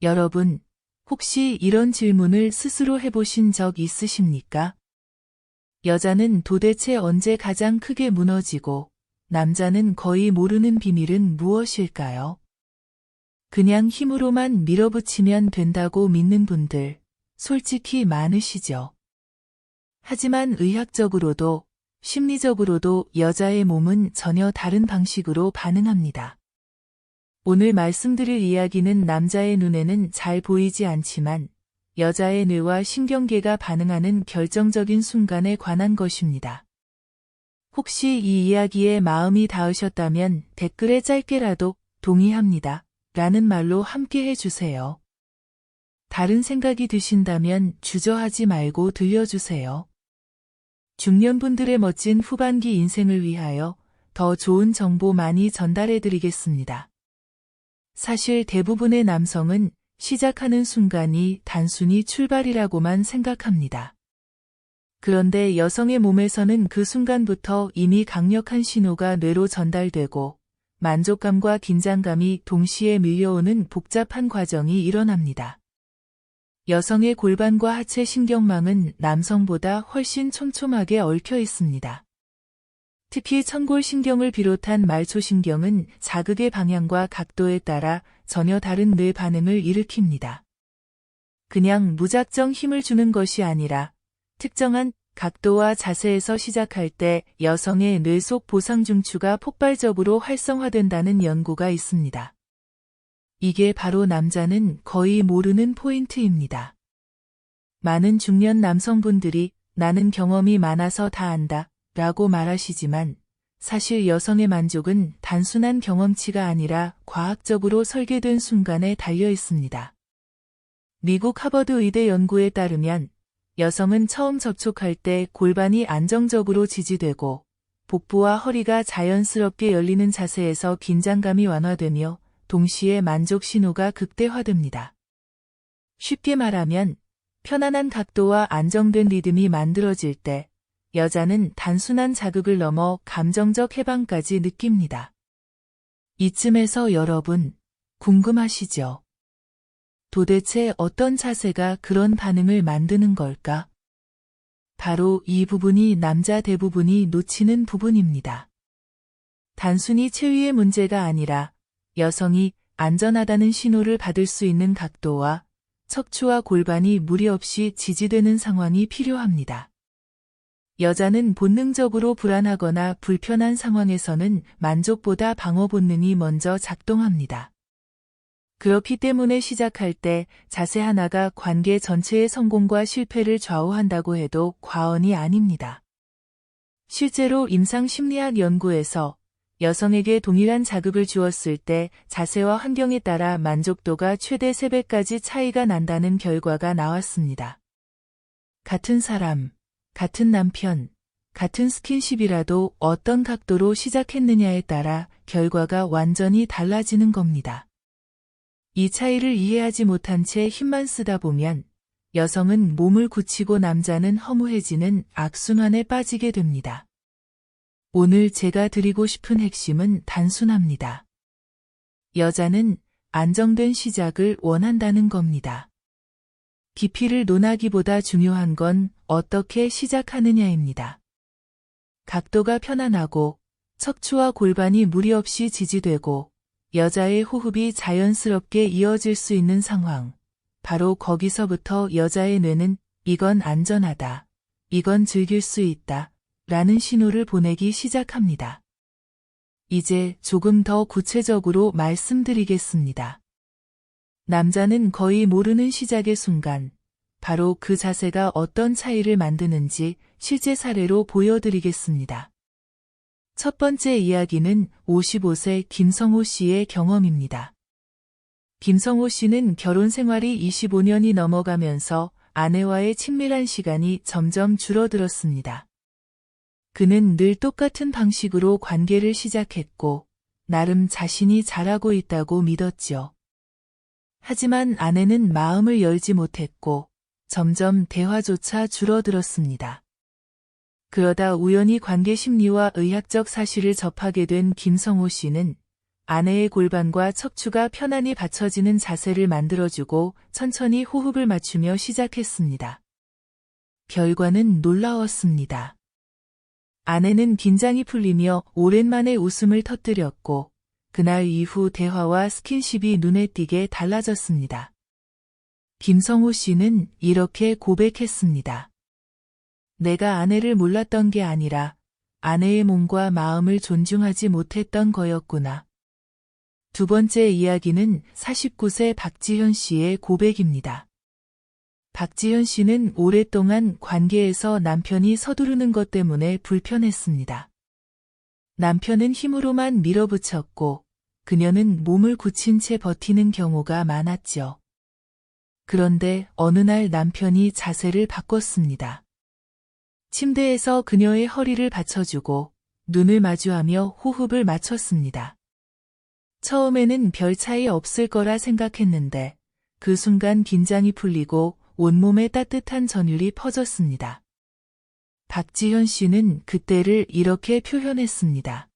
여러분, 혹시 이런 질문을 스스로 해보신 적 있으십니까? 여자는 도대체 언제 가장 크게 무너지고 남자는 거의 모르는 비밀은 무엇일까요? 그냥 힘으로만 밀어붙이면 된다고 믿는 분들, 솔직히 많으시죠. 하지만 의학적으로도 심리적으로도 여자의 몸은 전혀 다른 방식으로 반응합니다. 오늘 말씀드릴 이야기는 남자의 눈에는 잘 보이지 않지만 여자의 뇌와 신경계가 반응하는 결정적인 순간에 관한 것입니다. 혹시 이 이야기에 마음이 닿으셨다면 댓글에 짧게라도 동의합니다 라는 말로 함께 해주세요. 다른 생각이 드신다면 주저하지 말고 들려주세요. 중년분들의 멋진 후반기 인생을 위하여 더 좋은 정보 많이 전달해드리겠습니다. 사실 대부분의 남성은 시작하는 순간이 단순히 출발이라고만 생각합니다. 그런데 여성의 몸에서는 그 순간부터 이미 강력한 신호가 뇌로 전달되고 만족감과 긴장감이 동시에 밀려오는 복잡한 과정이 일어납니다. 여성의 골반과 하체 신경망은 남성보다 훨씬 촘촘하게 얽혀 있습니다. 특히 천골신경을 비롯한 말초신경은 자극의 방향과 각도에 따라 전혀 다른 뇌 반응을 일으킵니다. 그냥 무작정 힘을 주는 것이 아니라 특정한 각도와 자세에서 시작할 때 여성의 뇌 속 보상중추가 폭발적으로 활성화된다는 연구가 있습니다. 이게 바로 남자는 거의 모르는 포인트입니다. 많은 중년 남성분들이 나는 경험이 많아서 다 안다 라고 말하시지만 사실 여성의 만족은 단순한 경험치가 아니라 과학적으로 설계된 순간에 달려 있습니다. 미국 하버드 의대 연구에 따르면 여성은 처음 접촉할 때 골반이 안정적으로 지지되고 복부와 허리가 자연스럽게 열리는 자세에서 긴장감이 완화되며 동시에 만족 신호가 극대화됩니다. 쉽게 말하면 편안한 각도와 안정된 리듬이 만들어질 때 여자는 단순한 자극을 넘어 감정적 해방까지 느낍니다. 이쯤에서 여러분, 궁금하시죠? 도대체 어떤 자세가 그런 반응을 만드는 걸까? 바로 이 부분이 남자 대부분이 놓치는 부분입니다. 단순히 체위의 문제가 아니라 여성이 안전하다는 신호를 받을 수 있는 각도와 척추와 골반이 무리 없이 지지되는 상황이 필요합니다. 여자는 본능적으로 불안하거나 불편한 상황에서는 만족보다 방어 본능이 먼저 작동합니다. 그렇기 때문에 시작할 때 자세 하나가 관계 전체의 성공과 실패를 좌우한다고 해도 과언이 아닙니다. 실제로 임상심리학 연구에서 여성에게 동일한 자극을 주었을 때 자세와 환경에 따라 만족도가 최대 3배까지 차이가 난다는 결과가 나왔습니다. 같은 사람, 같은 남편, 같은 스킨십이라도 어떤 각도로 시작했느냐에 따라 결과가 완전히 달라지는 겁니다. 이 차이를 이해하지 못한 채 힘만 쓰다 보면 여성은 몸을 굳히고 남자는 허무해지는 악순환에 빠지게 됩니다. 오늘 제가 드리고 싶은 핵심은 단순합니다. 여자는 안정된 시작을 원한다는 겁니다. 깊이를 논하기보다 중요한 건 어떻게 시작하느냐입니다. 각도가 편안하고 척추와 골반이 무리 없이 지지되고 여자의 호흡이 자연스럽게 이어질 수 있는 상황. 바로 거기서부터 여자의 뇌는 이건 안전하다, 이건 즐길 수 있다 라는 신호를 보내기 시작합니다. 이제 조금 더 구체적으로 말씀드리겠습니다. 남자는 거의 모르는 시작의 순간, 바로 그 자세가 어떤 차이를 만드는지 실제 사례로 보여드리겠습니다. 첫 번째 이야기는 55세 김성호 씨의 경험입니다. 김성호 씨는 결혼 생활이 25년이 넘어가면서 아내와의 친밀한 시간이 점점 줄어들었습니다. 그는 늘 똑같은 방식으로 관계를 시작했고 나름 자신이 잘하고 있다고 믿었죠. 하지만 아내는 마음을 열지 못했고 점점 대화조차 줄어들었습니다. 그러다 우연히 관계 심리와 의학적 사실을 접하게 된 김성호 씨는 아내의 골반과 척추가 편안히 받쳐지는 자세를 만들어주고 천천히 호흡을 맞추며 시작했습니다. 결과는 놀라웠습니다. 아내는 긴장이 풀리며 오랜만에 웃음을 터뜨렸고 그날 이후 대화와 스킨십이 눈에 띄게 달라졌습니다. 김성호 씨는 이렇게 고백했습니다. 내가 아내를 몰랐던 게 아니라 아내의 몸과 마음을 존중하지 못했던 거였구나. 두 번째 이야기는 49세 박지현 씨의 고백입니다. 박지현 씨는 오랫동안 관계에서 남편이 서두르는 것 때문에 불편했습니다. 남편은 힘으로만 밀어붙였고 그녀는 몸을 굳힌 채 버티는 경우가 많았죠. 그런데 어느 날 남편이 자세를 바꿨습니다. 침대에서 그녀의 허리를 받쳐주고 눈을 마주하며 호흡을 맞췄습니다. 처음에는 별 차이 없을 거라 생각했는데 그 순간 긴장이 풀리고 온몸에 따뜻한 전율이 퍼졌습니다. 박지현 씨는 그때를 이렇게 표현했습니다.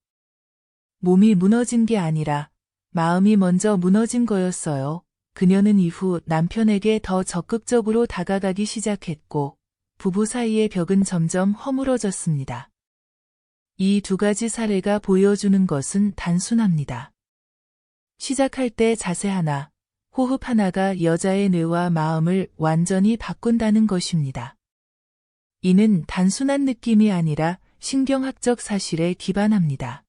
몸이 무너진 게 아니라 마음이 먼저 무너진 거였어요. 그녀는 이후 남편에게 더 적극적으로 다가가기 시작했고 부부 사이의 벽은 점점 허물어졌습니다. 이 두 가지 사례가 보여주는 것은 단순합니다. 시작할 때 자세 하나, 호흡 하나가 여자의 뇌와 마음을 완전히 바꾼다는 것입니다. 이는 단순한 느낌이 아니라 신경학적 사실에 기반합니다.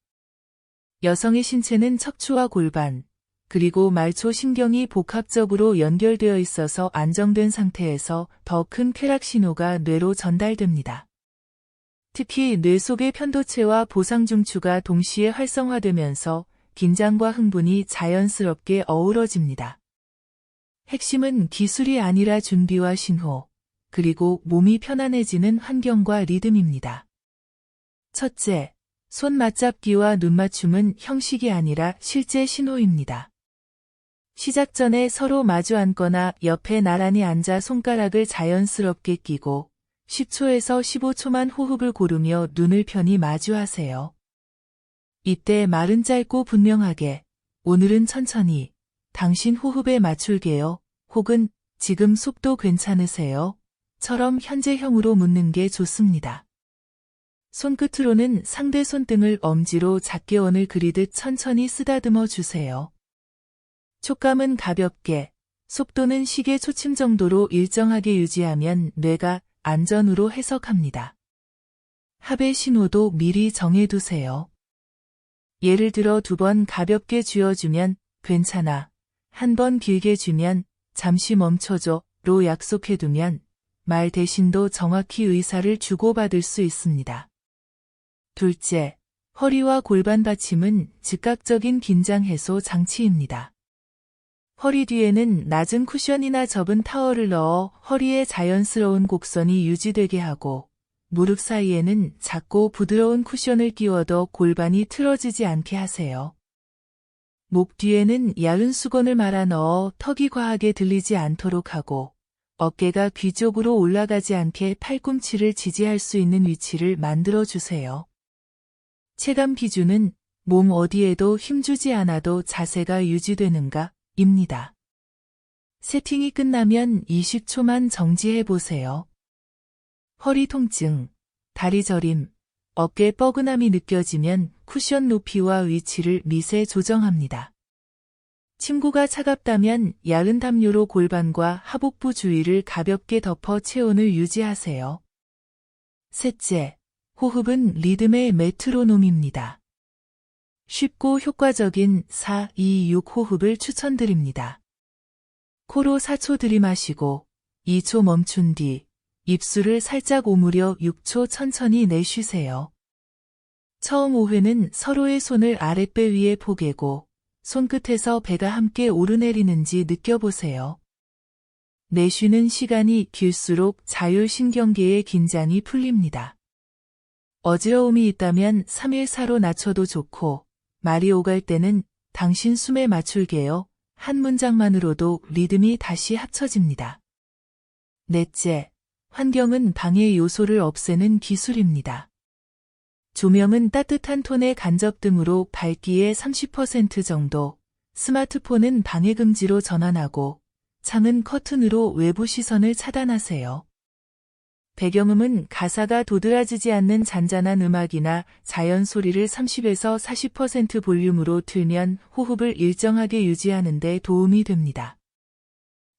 여성의 신체는 척추와 골반, 그리고 말초 신경이 복합적으로 연결되어 있어서 안정된 상태에서 더 큰 쾌락 신호가 뇌로 전달됩니다. 특히 뇌 속의 편도체와 보상중추가 동시에 활성화되면서 긴장과 흥분이 자연스럽게 어우러집니다. 핵심은 기술이 아니라 준비와 신호, 그리고 몸이 편안해지는 환경과 리듬입니다. 첫째, 손 맞잡기와 눈 맞춤은 형식이 아니라 실제 신호입니다. 시작 전에 서로 마주 앉거나 옆에 나란히 앉아 손가락을 자연스럽게 끼고 10초에서 15초만 호흡을 고르며 눈을 편히 마주하세요. 이때 말은 짧고 분명하게, 오늘은 천천히, 당신 호흡에 맞출게요. 혹은 지금 속도 괜찮으세요? 처럼 현재형으로 묻는 게 좋습니다. 손끝으로는 상대 손등을 엄지로 작게 원을 그리듯 천천히 쓰다듬어 주세요. 촉감은 가볍게, 속도는 시계 초침 정도로 일정하게 유지하면 뇌가 안전으로 해석합니다. 합의 신호도 미리 정해두세요. 예를 들어 2번 가볍게 쥐어주면 괜찮아, 1번 길게 주면 잠시 멈춰줘로 약속해두면 말 대신도 정확히 의사를 주고받을 수 있습니다. 둘째, 허리와 골반 받침은 즉각적인 긴장 해소 장치입니다. 허리 뒤에는 낮은 쿠션이나 접은 타월을 넣어 허리의 자연스러운 곡선이 유지되게 하고 무릎 사이에는 작고 부드러운 쿠션을 끼워도 골반이 틀어지지 않게 하세요. 목 뒤에는 얇은 수건을 말아 넣어 턱이 과하게 들리지 않도록 하고 어깨가 귀 쪽으로 올라가지 않게 팔꿈치를 지지할 수 있는 위치를 만들어 주세요. 체감 기준은 몸 어디에도 힘주지 않아도 자세가 유지되는가 입니다. 세팅이 끝나면 20초만 정지해 보세요. 허리 통증, 다리 저림, 어깨 뻐근함이 느껴지면 쿠션 높이와 위치를 미세 조정합니다. 침구가 차갑다면 얇은 담요로 골반과 하복부 주위를 가볍게 덮어 체온을 유지하세요. 셋째, 호흡은 리듬의 메트로놈입니다. 쉽고 효과적인 4-2-6 호흡을 추천드립니다. 코로 4초 들이마시고 2초 멈춘 뒤 입술을 살짝 오므려 6초 천천히 내쉬세요. 처음 5회는 서로의 손을 아랫배 위에 포개고 손끝에서 배가 함께 오르내리는지 느껴보세요. 내쉬는 시간이 길수록 자율신경계의 긴장이 풀립니다. 어지러움이 있다면 3일4로 낮춰도 좋고 말이 오갈 때는 당신 숨에 맞출게요. 한 문장만으로도 리듬이 다시 합쳐집니다. 넷째, 환경은 방해 요소를 없애는 기술입니다. 조명은 따뜻한 톤의 간접 등으로 밝기의 30% 정도, 스마트폰은 방해 금지로 전환하고, 창은 커튼으로 외부 시선을 차단하세요. 배경음은 가사가 도드라지지 않는 잔잔한 음악이나 자연 소리를 30에서 40% 볼륨으로 틀면 호흡을 일정하게 유지하는 데 도움이 됩니다.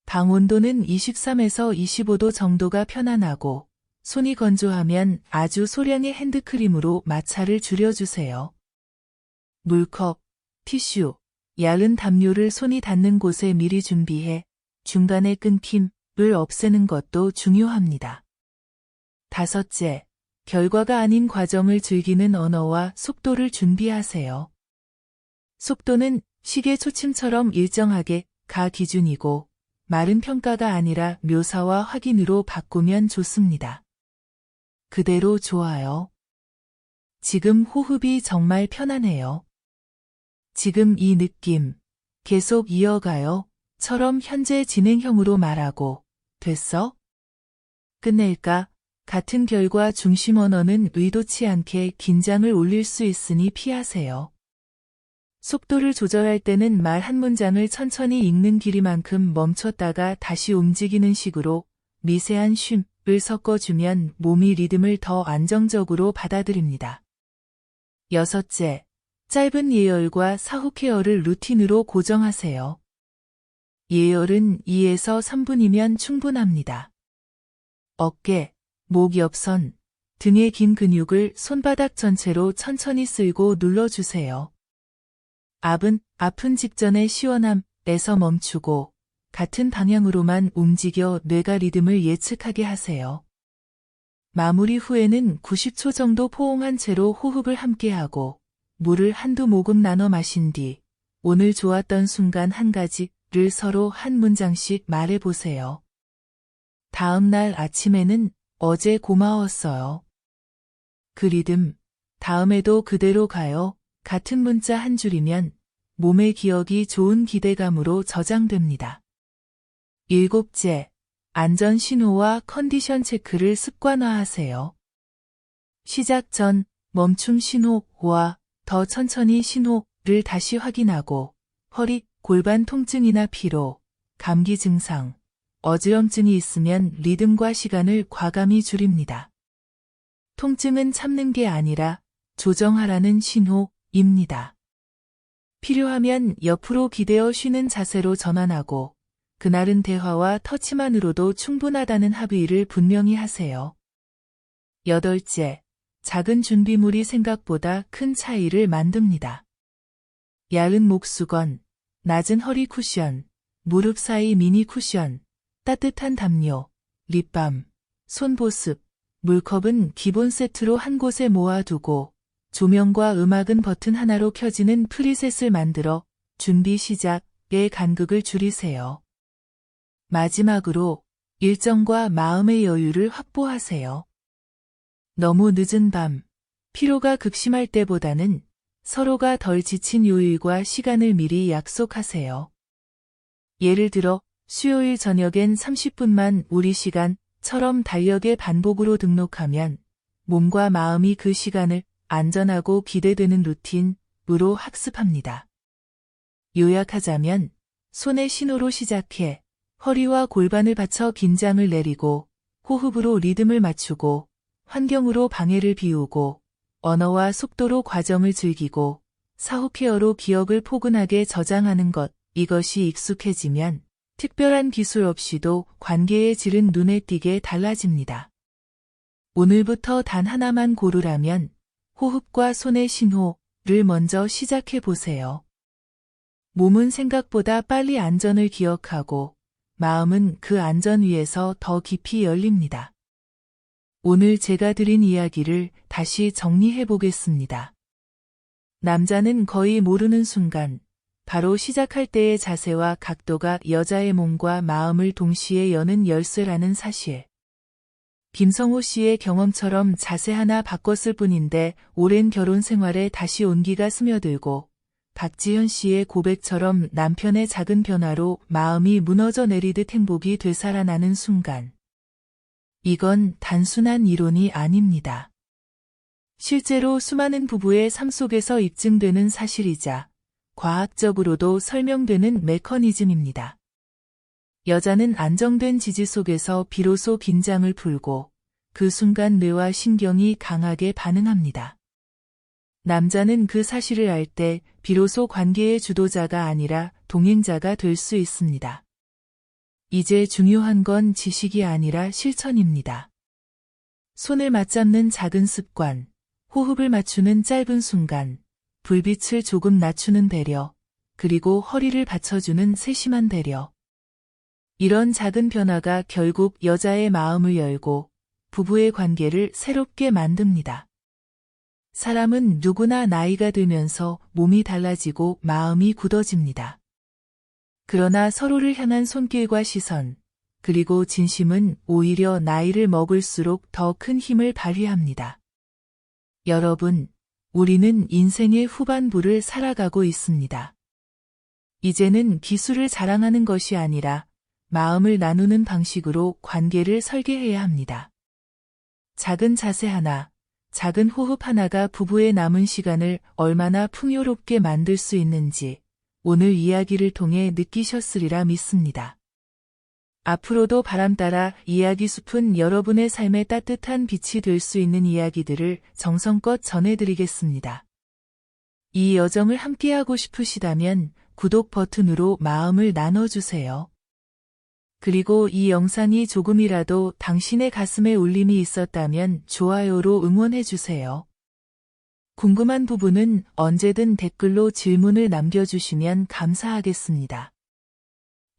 방 온도는 23에서 25도 정도가 편안하고 손이 건조하면 아주 소량의 핸드크림으로 마찰을 줄여주세요. 물컵, 티슈, 얇은 담요를 손이 닿는 곳에 미리 준비해 중간에 끊김을 없애는 것도 중요합니다. 다섯째, 결과가 아닌 과정을 즐기는 언어와 속도를 준비하세요. 속도는 시계 초침처럼 일정하게 가 기준이고 말은 평가가 아니라 묘사와 확인으로 바꾸면 좋습니다. 그대로 좋아요. 지금 호흡이 정말 편안해요. 지금 이 느낌 계속 이어가요. 처럼 현재 진행형으로 말하고 됐어? 끝낼까? 같은 결과 중심 언어는 의도치 않게 긴장을 올릴 수 있으니 피하세요. 속도를 조절할 때는 말 한 문장을 천천히 읽는 길이만큼 멈췄다가 다시 움직이는 식으로 미세한 쉼을 섞어주면 몸이 리듬을 더 안정적으로 받아들입니다. 여섯째, 짧은 예열과 사후 케어를 루틴으로 고정하세요. 예열은 2에서 3분이면 충분합니다. 어깨, 목 옆선, 등의 긴 근육을 손바닥 전체로 천천히 쓸고 눌러주세요. 앞은 아픈 직전의 시원함에서 멈추고 같은 방향으로만 움직여 뇌가 리듬을 예측하게 하세요. 마무리 후에는 90초 정도 포옹한 채로 호흡을 함께하고 물을 한두 모금 나눠 마신 뒤 오늘 좋았던 순간 한 가지를 서로 한 문장씩 말해보세요. 다음 날 아침에는 어제 고마웠어요. 그 리듬, 다음에도 그대로 가요. 같은 문자 한 줄이면 몸의 기억이 좋은 기대감으로 저장됩니다. 일곱째, 안전 신호와 컨디션 체크를 습관화하세요. 시작 전 멈춤 신호와 더 천천히 신호를 다시 확인하고 허리, 골반 통증이나 피로, 감기 증상, 어지럼증이 있으면 리듬과 시간을 과감히 줄입니다. 통증은 참는 게 아니라 조정하라는 신호입니다. 필요하면 옆으로 기대어 쉬는 자세로 전환하고 그날은 대화와 터치만으로도 충분하다는 합의를 분명히 하세요. 여덟째, 작은 준비물이 생각보다 큰 차이를 만듭니다. 얇은 목수건, 낮은 허리 쿠션, 무릎 사이 미니 쿠션, 따뜻한 담요, 립밤, 손보습, 물컵은 기본 세트로 한 곳에 모아두고 조명과 음악은 버튼 하나로 켜지는 프리셋을 만들어 준비 시작의 간극을 줄이세요. 마지막으로 일정과 마음의 여유를 확보하세요. 너무 늦은 밤, 피로가 극심할 때보다는 서로가 덜 지친 요일과 시간을 미리 약속하세요. 예를 들어 수요일 저녁엔 30분만 우리 시간처럼 달력에 반복으로 등록하면 몸과 마음이 그 시간을 안전하고 기대되는 루틴으로 학습합니다. 요약하자면 손의 신호로 시작해 허리와 골반을 받쳐 긴장을 내리고 호흡으로 리듬을 맞추고 환경으로 방해를 비우고 언어와 속도로 과정을 즐기고 사후 케어로 기억을 포근하게 저장하는 것, 이것이 익숙해지면 특별한 기술 없이도 관계의 질은 눈에 띄게 달라집니다. 오늘부터 단 하나만 고르라면 호흡과 손의 신호를 먼저 시작해 보세요. 몸은 생각보다 빨리 안전을 기억하고 마음은 그 안전 위에서 더 깊이 열립니다. 오늘 제가 드린 이야기를 다시 정리해 보겠습니다. 남자는 거의 모르는 순간, 바로 시작할 때의 자세와 각도가 여자의 몸과 마음을 동시에 여는 열쇠라는 사실. 김성호 씨의 경험처럼 자세 하나 바꿨을 뿐인데 오랜 결혼 생활에 다시 온기가 스며들고 박지현 씨의 고백처럼 남편의 작은 변화로 마음이 무너져 내리듯 행복이 되살아나는 순간. 이건 단순한 이론이 아닙니다. 실제로 수많은 부부의 삶 속에서 입증되는 사실이자 과학적으로도 설명되는 메커니즘입니다. 여자는 안정된 지지 속에서 비로소 긴장을 풀고 그 순간 뇌와 신경이 강하게 반응합니다. 남자는 그 사실을 알 때 비로소 관계의 주도자가 아니라 동행자가 될 수 있습니다. 이제 중요한 건 지식이 아니라 실천입니다. 손을 맞잡는 작은 습관, 호흡을 맞추는 짧은 순간, 불빛을 조금 낮추는 배려, 그리고 허리를 받쳐주는 세심한 배려. 이런 작은 변화가 결국 여자의 마음을 열고 부부의 관계를 새롭게 만듭니다. 사람은 누구나 나이가 들면서 몸이 달라지고 마음이 굳어집니다. 그러나 서로를 향한 손길과 시선, 그리고 진심은 오히려 나이를 먹을수록 더 큰 힘을 발휘합니다. 여러분, 우리는 인생의 후반부를 살아가고 있습니다. 이제는 기술을 자랑하는 것이 아니라 마음을 나누는 방식으로 관계를 설계해야 합니다. 작은 자세 하나, 작은 호흡 하나가 부부의 남은 시간을 얼마나 풍요롭게 만들 수 있는지 오늘 이야기를 통해 느끼셨으리라 믿습니다. 앞으로도 바람 따라 이야기 숲은 여러분의 삶에 따뜻한 빛이 될 수 있는 이야기들을 정성껏 전해드리겠습니다. 이 여정을 함께하고 싶으시다면 구독 버튼으로 마음을 나눠주세요. 그리고 이 영상이 조금이라도 당신의 가슴에 울림이 있었다면 좋아요로 응원해주세요. 궁금한 부분은 언제든 댓글로 질문을 남겨주시면 감사하겠습니다.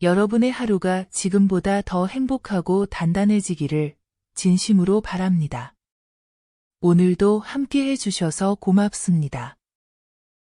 여러분의 하루가 지금보다 더 행복하고 단단해지기를 진심으로 바랍니다. 오늘도 함께 해주셔서 고맙습니다.